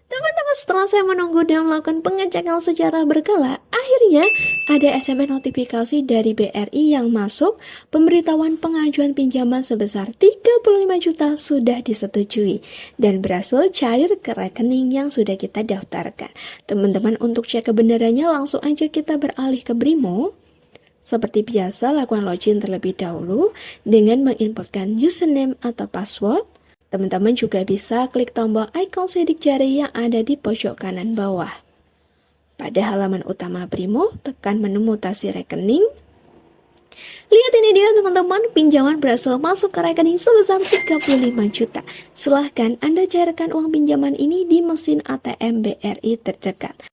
Teman-teman, setelah saya menunggu dan melakukan pengecekan secara berkala, akhirnya ada SMS notifikasi dari BRI yang masuk, pemberitahuan pengajuan pinjaman sebesar 35 juta sudah disetujui dan berhasil cair ke rekening yang sudah kita daftarkan. Teman-teman, untuk cek kebenarannya langsung aja kita beralih ke Brimo. Seperti biasa, lakukan login terlebih dahulu dengan menginputkan username atau password. Teman-teman juga bisa klik tombol ikon sidik jari yang ada di pojok kanan bawah. Pada halaman utama Brimo, tekan menu mutasi rekening. Lihat ini dia teman-teman, pinjaman berhasil masuk ke rekening sebesar 35 juta. Silahkan Anda cairkan uang pinjaman ini di mesin ATM BRI terdekat.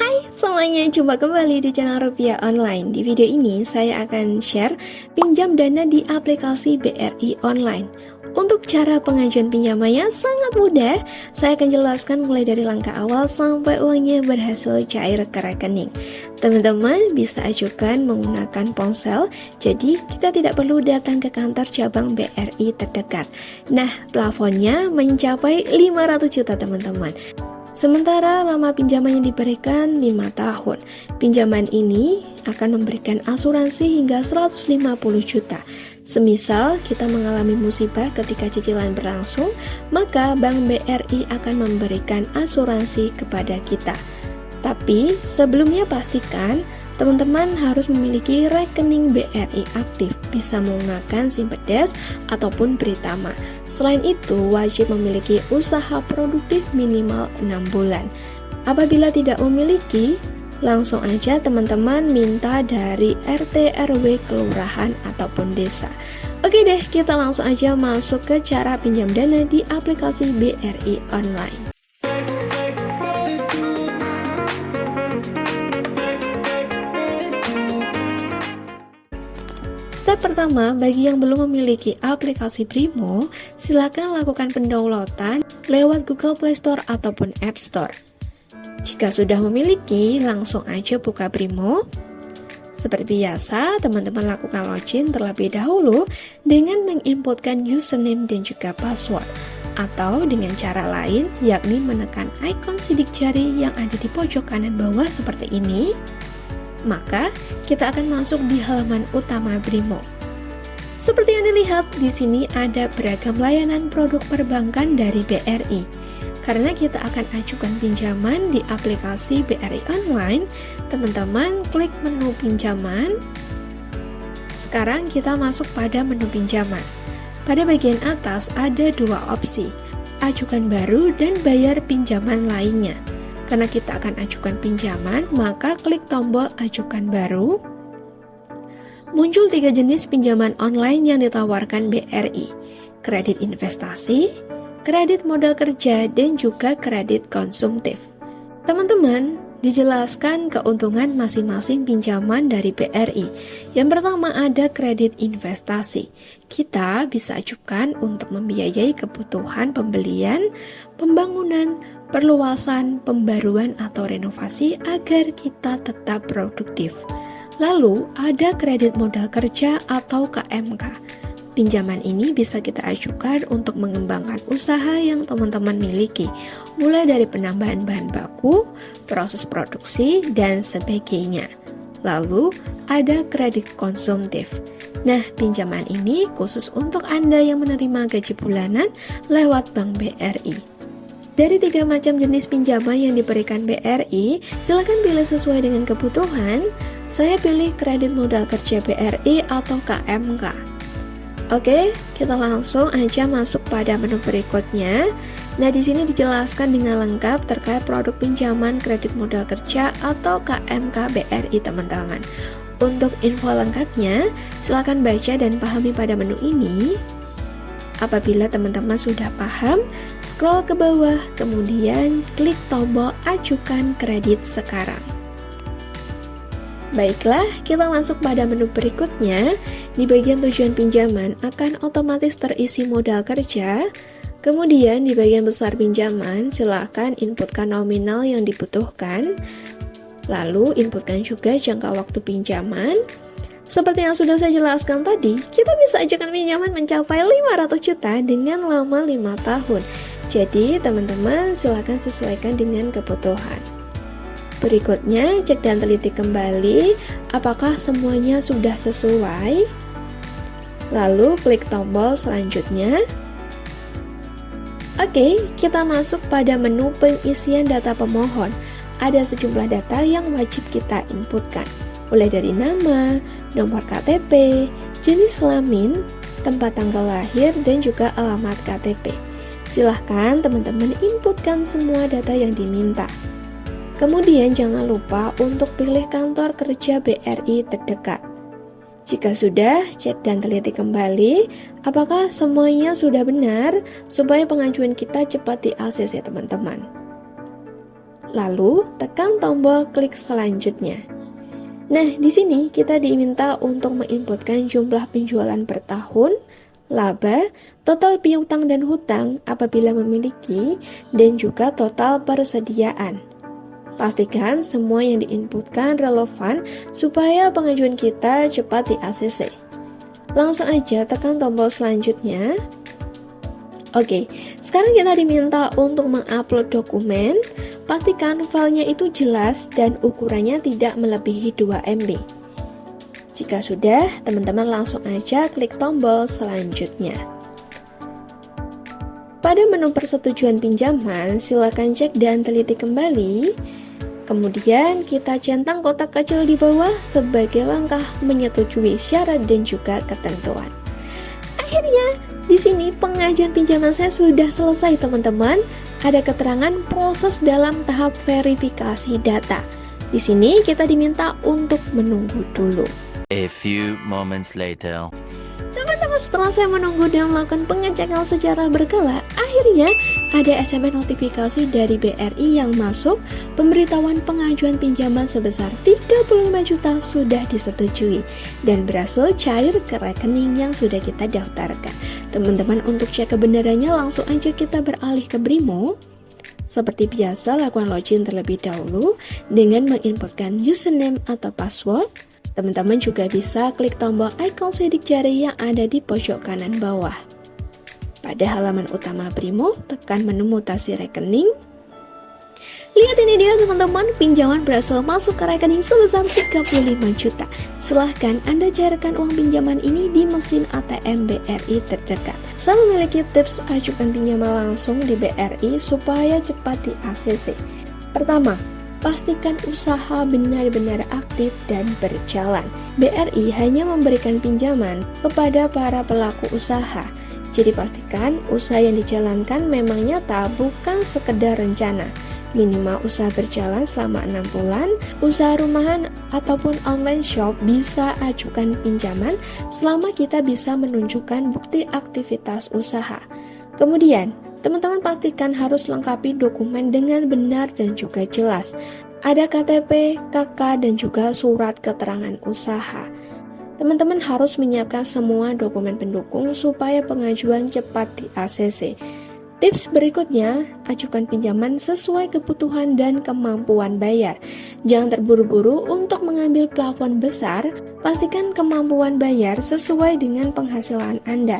Hai semuanya, jumpa kembali di channel Rupiah Online. Di video ini saya akan share pinjam dana di aplikasi BRI Online. Untuk cara pengajuan pinjamannya sangat mudah. Saya akan jelaskan mulai dari langkah awal sampai uangnya berhasil cair ke rekening. Teman-teman bisa ajukan menggunakan ponsel, jadi kita tidak perlu datang ke kantor cabang BRI terdekat. Nah, plafonnya mencapai 500 juta teman-teman. Sementara lama pinjaman yang diberikan 5 tahun. Pinjaman ini akan memberikan asuransi hingga 150 juta. Semisal kita mengalami musibah ketika cicilan berlangsung, maka Bank BRI akan memberikan asuransi kepada kita. Tapi sebelumnya pastikan teman-teman harus memiliki rekening BRI aktif, bisa menggunakan Simpedes ataupun Britama. Selain itu, wajib memiliki usaha produktif minimal 6 bulan. Apabila tidak memiliki, langsung aja teman-teman minta dari RT, RW, kelurahan, ataupun desa. Oke deh, kita langsung aja masuk ke cara pinjam dana di aplikasi BRI Online. Step pertama, bagi yang belum memiliki aplikasi Brimo, silakan lakukan pendownloadan lewat Google Play Store ataupun App Store. Jika sudah memiliki, langsung aja buka Brimo. Seperti biasa, teman-teman lakukan login terlebih dahulu dengan menginputkan username dan juga password. Atau dengan cara lain, yakni menekan ikon sidik jari yang ada di pojok kanan bawah seperti ini. Maka, kita akan masuk di halaman utama Brimo. Seperti yang dilihat, di sini ada beragam layanan produk perbankan dari BRI. Karena kita akan ajukan pinjaman di aplikasi BRI Online, teman-teman klik menu pinjaman. Sekarang kita masuk pada menu pinjaman. Pada bagian atas ada dua opsi, ajukan baru dan bayar pinjaman lainnya. Karena kita akan ajukan pinjaman, maka klik tombol ajukan baru. Muncul 3 jenis pinjaman online yang ditawarkan BRI, kredit investasi, kredit modal kerja, dan juga kredit konsumtif. Teman-teman, dijelaskan keuntungan masing-masing pinjaman dari BRI. Yang pertama ada kredit investasi. Kita bisa ajukan untuk membiayai kebutuhan pembelian, pembangunan, perluasan, pembaruan, atau renovasi agar kita tetap produktif. Lalu ada kredit modal kerja atau KMK. Pinjaman ini bisa kita ajukan untuk mengembangkan usaha yang teman-teman miliki, mulai dari penambahan bahan baku, proses produksi, dan sebagainya. Lalu, ada kredit konsumtif. Nah, pinjaman ini khusus untuk Anda yang menerima gaji bulanan lewat Bank BRI. Dari 3 macam jenis pinjaman yang diberikan BRI, silakan pilih sesuai dengan kebutuhan. Saya pilih kredit modal kerja BRI atau KMK. Oke, kita langsung aja masuk pada menu berikutnya. Nah, di sini dijelaskan dengan lengkap terkait produk pinjaman kredit modal kerja atau KMK BRI, teman-teman. Untuk info lengkapnya, silakan baca dan pahami pada menu ini. Apabila teman-teman sudah paham, scroll ke bawah, kemudian klik tombol ajukan kredit sekarang. Baiklah, kita masuk pada menu berikutnya. Di bagian tujuan pinjaman akan otomatis terisi modal kerja. Kemudian di bagian besar pinjaman, silakan inputkan nominal yang dibutuhkan. Lalu inputkan juga jangka waktu pinjaman. Seperti yang sudah saya jelaskan tadi, kita bisa ajukan pinjaman mencapai 500 juta dengan lama 5 tahun. Jadi teman-teman silakan sesuaikan dengan kebutuhan. Berikutnya, cek dan teliti kembali apakah semuanya sudah sesuai. Lalu klik tombol selanjutnya. Oke, kita masuk pada menu pengisian data pemohon. Ada sejumlah data yang wajib kita inputkan, mulai dari nama, nomor KTP, jenis kelamin, tempat tanggal lahir, dan juga alamat KTP. Silahkan teman-teman inputkan semua data yang diminta. Kemudian jangan lupa untuk pilih kantor kerja BRI terdekat. Jika sudah, cek dan teliti kembali apakah semuanya sudah benar supaya pengajuan kita cepat di ACC teman-teman. Lalu tekan tombol klik selanjutnya. Nah, di sini kita diminta untuk menginputkan jumlah penjualan per tahun, laba, total piutang dan hutang apabila memiliki, dan juga total persediaan. Pastikan semua yang diinputkan relevan supaya pengajuan kita cepat di ACC. Langsung aja tekan tombol selanjutnya. Oke, sekarang kita diminta untuk mengupload dokumen. Pastikan filenya itu jelas dan ukurannya tidak melebihi 2 MB. Jika sudah, teman-teman langsung aja klik tombol selanjutnya. Pada menu persetujuan pinjaman, silakan cek dan teliti kembali. Kemudian kita centang kotak kecil di bawah sebagai langkah menyetujui syarat dan juga ketentuan. Akhirnya, di sini pengajuan pinjaman saya sudah selesai teman-teman. Ada keterangan proses dalam tahap verifikasi data. Di sini kita diminta untuk menunggu dulu. A few moments later. Teman-teman, setelah saya menunggu dan melakukan pengecekan secara berkala, akhirnya ada SMS notifikasi dari BRI yang masuk, pemberitahuan pengajuan pinjaman sebesar 35 juta sudah disetujui dan berhasil cair ke rekening yang sudah kita daftarkan. Teman-teman, untuk cek kebenarannya langsung aja kita beralih ke Brimo. Seperti biasa, lakukan login terlebih dahulu dengan menginputkan username atau password. Teman-teman juga bisa klik tombol ikon sidik jari yang ada di pojok kanan bawah. Pada halaman utama Brimo, tekan menu mutasi rekening. Lihat ini dia teman-teman, pinjaman berhasil masuk ke rekening sebesar 35 juta. Silahkan Anda cairkan uang pinjaman ini di mesin ATM BRI terdekat. Saya memiliki tips ajukan pinjaman langsung di BRI supaya cepat di ACC. Pertama, pastikan usaha benar-benar aktif dan berjalan. BRI hanya memberikan pinjaman kepada para pelaku usaha. Jadi pastikan usaha yang dijalankan memang nyata, bukan sekedar rencana. Minimal usaha berjalan selama 6 bulan, usaha rumahan ataupun online shop bisa ajukan pinjaman selama kita bisa menunjukkan bukti aktivitas usaha. Kemudian, teman-teman pastikan harus lengkapi dokumen dengan benar dan juga jelas. Ada KTP, KK, dan juga surat keterangan usaha. Teman-teman harus menyiapkan semua dokumen pendukung supaya pengajuan cepat di ACC. Tips berikutnya, ajukan pinjaman sesuai kebutuhan dan kemampuan bayar. Jangan terburu-buru untuk mengambil plafon besar, pastikan kemampuan bayar sesuai dengan penghasilan Anda.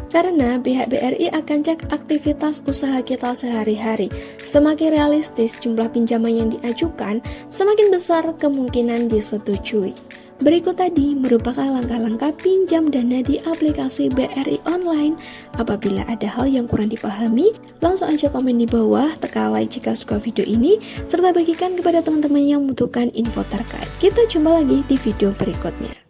Karena pihak BRI akan cek aktivitas usaha kita sehari-hari. Semakin realistis jumlah pinjaman yang diajukan, semakin besar kemungkinan disetujui. Berikut tadi merupakan langkah-langkah pinjam dana di aplikasi BRI Online. Apabila ada hal yang kurang dipahami, langsung aja komen di bawah, tekan like jika suka video ini, serta bagikan kepada teman-teman yang membutuhkan info terkait. Kita jumpa lagi di video berikutnya.